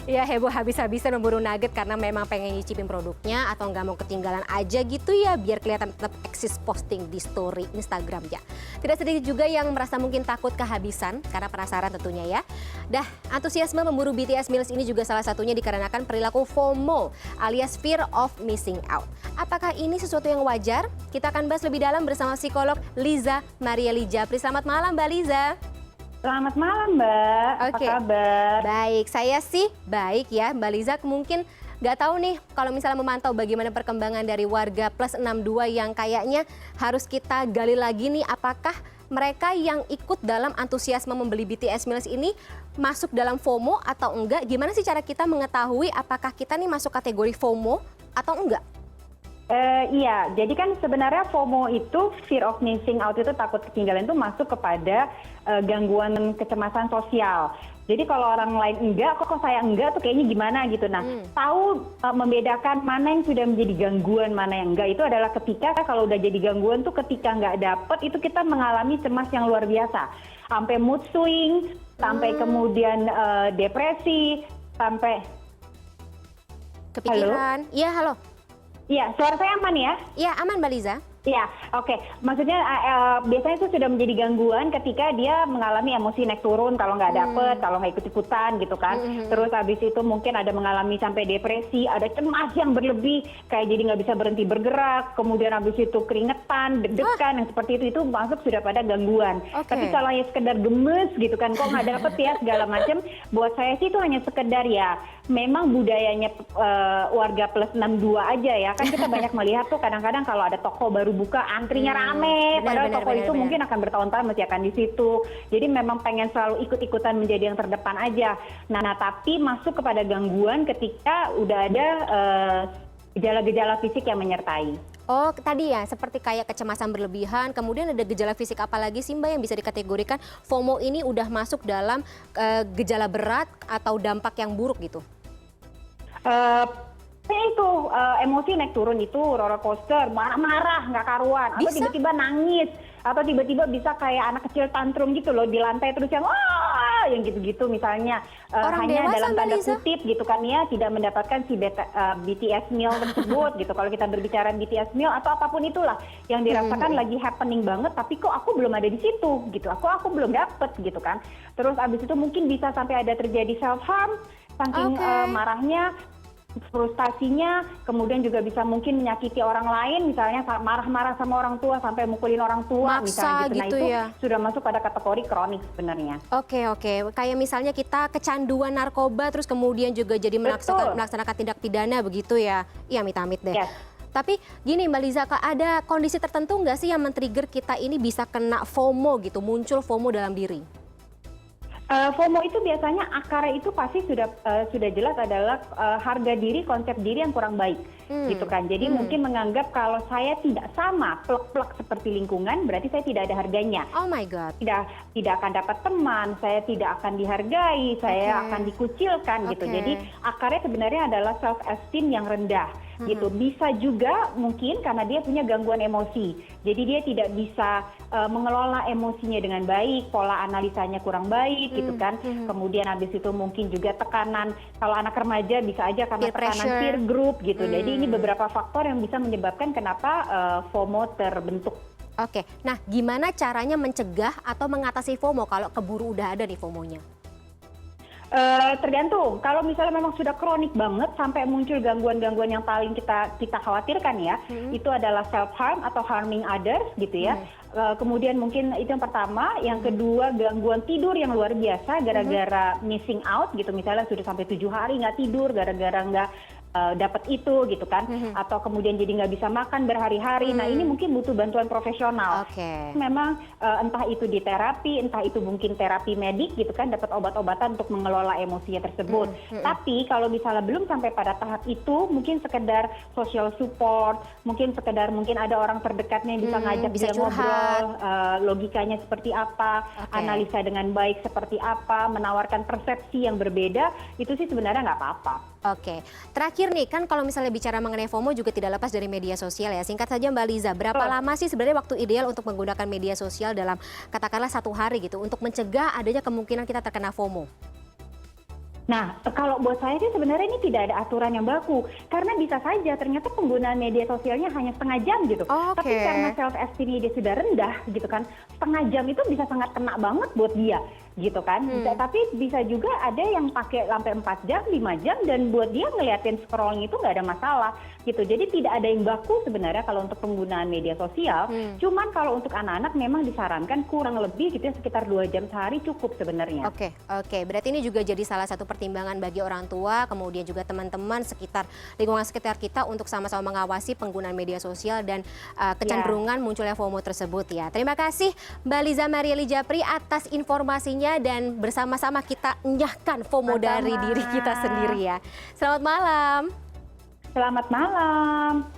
Ya heboh habis-habisan memburu nugget karena memang pengen nyicipin produknya atau nggak mau ketinggalan aja gitu ya biar kelihatan tetap eksis posting di story Instagramnya. Tidak sedikit juga yang merasa mungkin takut kehabisan karena penasaran tentunya ya. Antusiasme memburu BTS Meals ini juga salah satunya dikarenakan perilaku FOMO alias Fear of Missing Out. Apakah ini sesuatu yang wajar? Kita akan bahas lebih dalam bersama psikolog Liza Marieli Japri. Selamat malam Mbak Liza. Selamat malam Mbak, Oke. apa kabar? Baik, saya sih baik ya. Mbak Liza mungkin nggak tahu nih kalau misalnya memantau bagaimana perkembangan dari warga plus 62 yang kayaknya harus kita gali lagi nih. Apakah mereka yang ikut dalam antusiasme membeli BTS Meals ini masuk dalam FOMO atau enggak? Gimana sih cara kita mengetahui apakah kita nih masuk kategori FOMO atau enggak? Iya, jadi kan sebenarnya FOMO itu, fear of missing out itu takut ketinggalan itu masuk kepada gangguan kecemasan sosial. Jadi kalau orang lain enggak, kok saya enggak tuh kayaknya gimana gitu. Nah, tahu membedakan mana yang sudah menjadi gangguan, mana yang enggak itu adalah ketika kalau udah jadi gangguan tuh ketika nggak dapet itu kita mengalami cemas yang luar biasa. Sampai mood swing, sampai kemudian depresi, sampai... Kepikiran? Iya, halo. Iya, suara saya aman ya? Iya, aman Mbak Liza. Iya, oke. Maksudnya biasanya itu sudah menjadi gangguan ketika dia mengalami emosi naik turun kalau nggak dapet, kalau nggak ikut-ikutan gitu kan. Terus habis itu mungkin ada mengalami sampai depresi, ada cemas yang berlebih, kayak jadi nggak bisa berhenti bergerak, kemudian habis itu keringetan, deg-degan, yang seperti itu masuk sudah pada gangguan. Tapi kalau ya sekedar gemes gitu kan, kok nggak dapet ya segala macam, buat saya sih itu hanya sekedar ya, memang budayanya warga plus 62 aja ya. Kan kita banyak melihat tuh kadang-kadang kalau ada toko baru buka antrinya rame, padahal toko itu mungkin akan bertahun-tahun masih akan di situ. Jadi memang pengen selalu ikut-ikutan menjadi yang terdepan aja. Nah, tapi masuk kepada gangguan ketika udah ada gejala-gejala fisik yang menyertai. Oh, tadi ya seperti kayak kecemasan berlebihan, kemudian ada gejala fisik apa lagi sih Mbak yang bisa dikategorikan FOMO ini udah masuk dalam gejala berat atau dampak yang buruk gitu? Itu emosi naik turun itu roller coaster, marah-marah nggak karuan, atau tiba-tiba nangis, atau tiba-tiba bisa kayak anak kecil tantrum gitu loh di lantai terus yang wah yang gitu-gitu misalnya hanya dalam tanda kutip gitu kan ya tidak mendapatkan si BTS meal tersebut gitu. Kalau kita berbicara BTS meal atau apapun itulah yang dirasakan lagi happening banget, tapi kok aku belum ada di situ gitu, aku belum dapet gitu kan. Terus abis itu mungkin bisa sampai ada terjadi self harm saking marahnya, frustasinya, kemudian juga bisa mungkin menyakiti orang lain, misalnya marah-marah sama orang tua sampai mukulin orang tua, misalnya gitu. Nah itu sudah masuk pada kategori kronik sebenarnya. Oke, kayak misalnya kita kecanduan narkoba terus kemudian juga jadi melaksanakan tindak pidana begitu ya. Iya, amit-amit deh. Tapi gini Mbak Liza, ada kondisi tertentu nggak sih yang men-trigger kita ini bisa kena FOMO gitu, muncul FOMO dalam diri? FOMO itu biasanya akarnya itu pasti sudah jelas adalah harga diri, konsep diri yang kurang baik gitu kan. Jadi mungkin menganggap kalau saya tidak sama plek-plek seperti lingkungan berarti saya tidak ada harganya. Oh my God. Tidak akan dapat teman, saya tidak akan dihargai, saya akan dikucilkan gitu. Jadi akarnya sebenarnya adalah self esteem yang rendah gitu. Bisa juga mungkin karena dia punya gangguan emosi. Jadi dia tidak bisa mengelola emosinya dengan baik, pola analisanya kurang baik gitu kan. Kemudian habis itu mungkin juga tekanan, kalau anak remaja bisa aja karena tekanan peer group gitu. Jadi ini beberapa faktor yang bisa menyebabkan kenapa FOMO terbentuk. Oke, nah gimana caranya mencegah atau mengatasi FOMO kalau keburu udah ada nih FOMO-nya? Tergantung, kalau misalnya memang sudah kronik banget sampai muncul gangguan-gangguan yang paling kita khawatirkan ya, itu adalah self harm atau harming others gitu ya. Kemudian mungkin itu yang pertama, yang kedua gangguan tidur yang luar biasa gara-gara missing out gitu, misalnya sudah sampai 7 hari nggak tidur gara-gara nggak dapat itu gitu kan, atau kemudian jadi nggak bisa makan berhari-hari. Nah ini mungkin butuh bantuan profesional. Memang entah itu di terapi, entah itu mungkin terapi medik gitu kan, dapat obat-obatan untuk mengelola emosinya tersebut. Tapi kalau misalnya belum sampai pada tahap itu, mungkin sekedar social support, mungkin ada orang terdekatnya yang bisa ngajak dia ngobrol, logikanya seperti apa, analisa dengan baik seperti apa, menawarkan persepsi yang berbeda, itu sih sebenarnya nggak apa-apa. Oke, terakhir nih kan kalau misalnya bicara mengenai FOMO juga tidak lepas dari media sosial ya. Singkat saja Mbak Liza, berapa lama sih sebenarnya waktu ideal untuk menggunakan media sosial dalam katakanlah 1 hari gitu untuk mencegah adanya kemungkinan kita terkena FOMO? Nah, kalau buat saya sih sebenarnya ini tidak ada aturan yang baku. Karena bisa saja ternyata penggunaan media sosialnya hanya setengah jam gitu. Tapi karena self esteem dia sudah rendah gitu kan, setengah jam itu bisa sangat kena banget buat dia gitu kan. Tapi bisa juga ada yang pakai sampai 4 jam, 5 jam dan buat dia ngeliatin scrolling itu nggak ada masalah gitu. Jadi tidak ada yang baku sebenarnya kalau untuk penggunaan media sosial. Cuman kalau untuk anak-anak memang disarankan kurang lebih gitu ya sekitar 2 jam sehari cukup sebenarnya. Oke. Berarti ini juga jadi salah satu pertimbangan bagi orang tua, kemudian juga teman-teman sekitar lingkungan sekitar kita untuk sama-sama mengawasi penggunaan media sosial dan kecenderungan munculnya FOMO tersebut ya. Terima kasih Mbak Liza Marieli Japri atas informasinya dan bersama-sama kita enyahkan FOMO dari diri kita sendiri ya. Selamat malam. Selamat malam.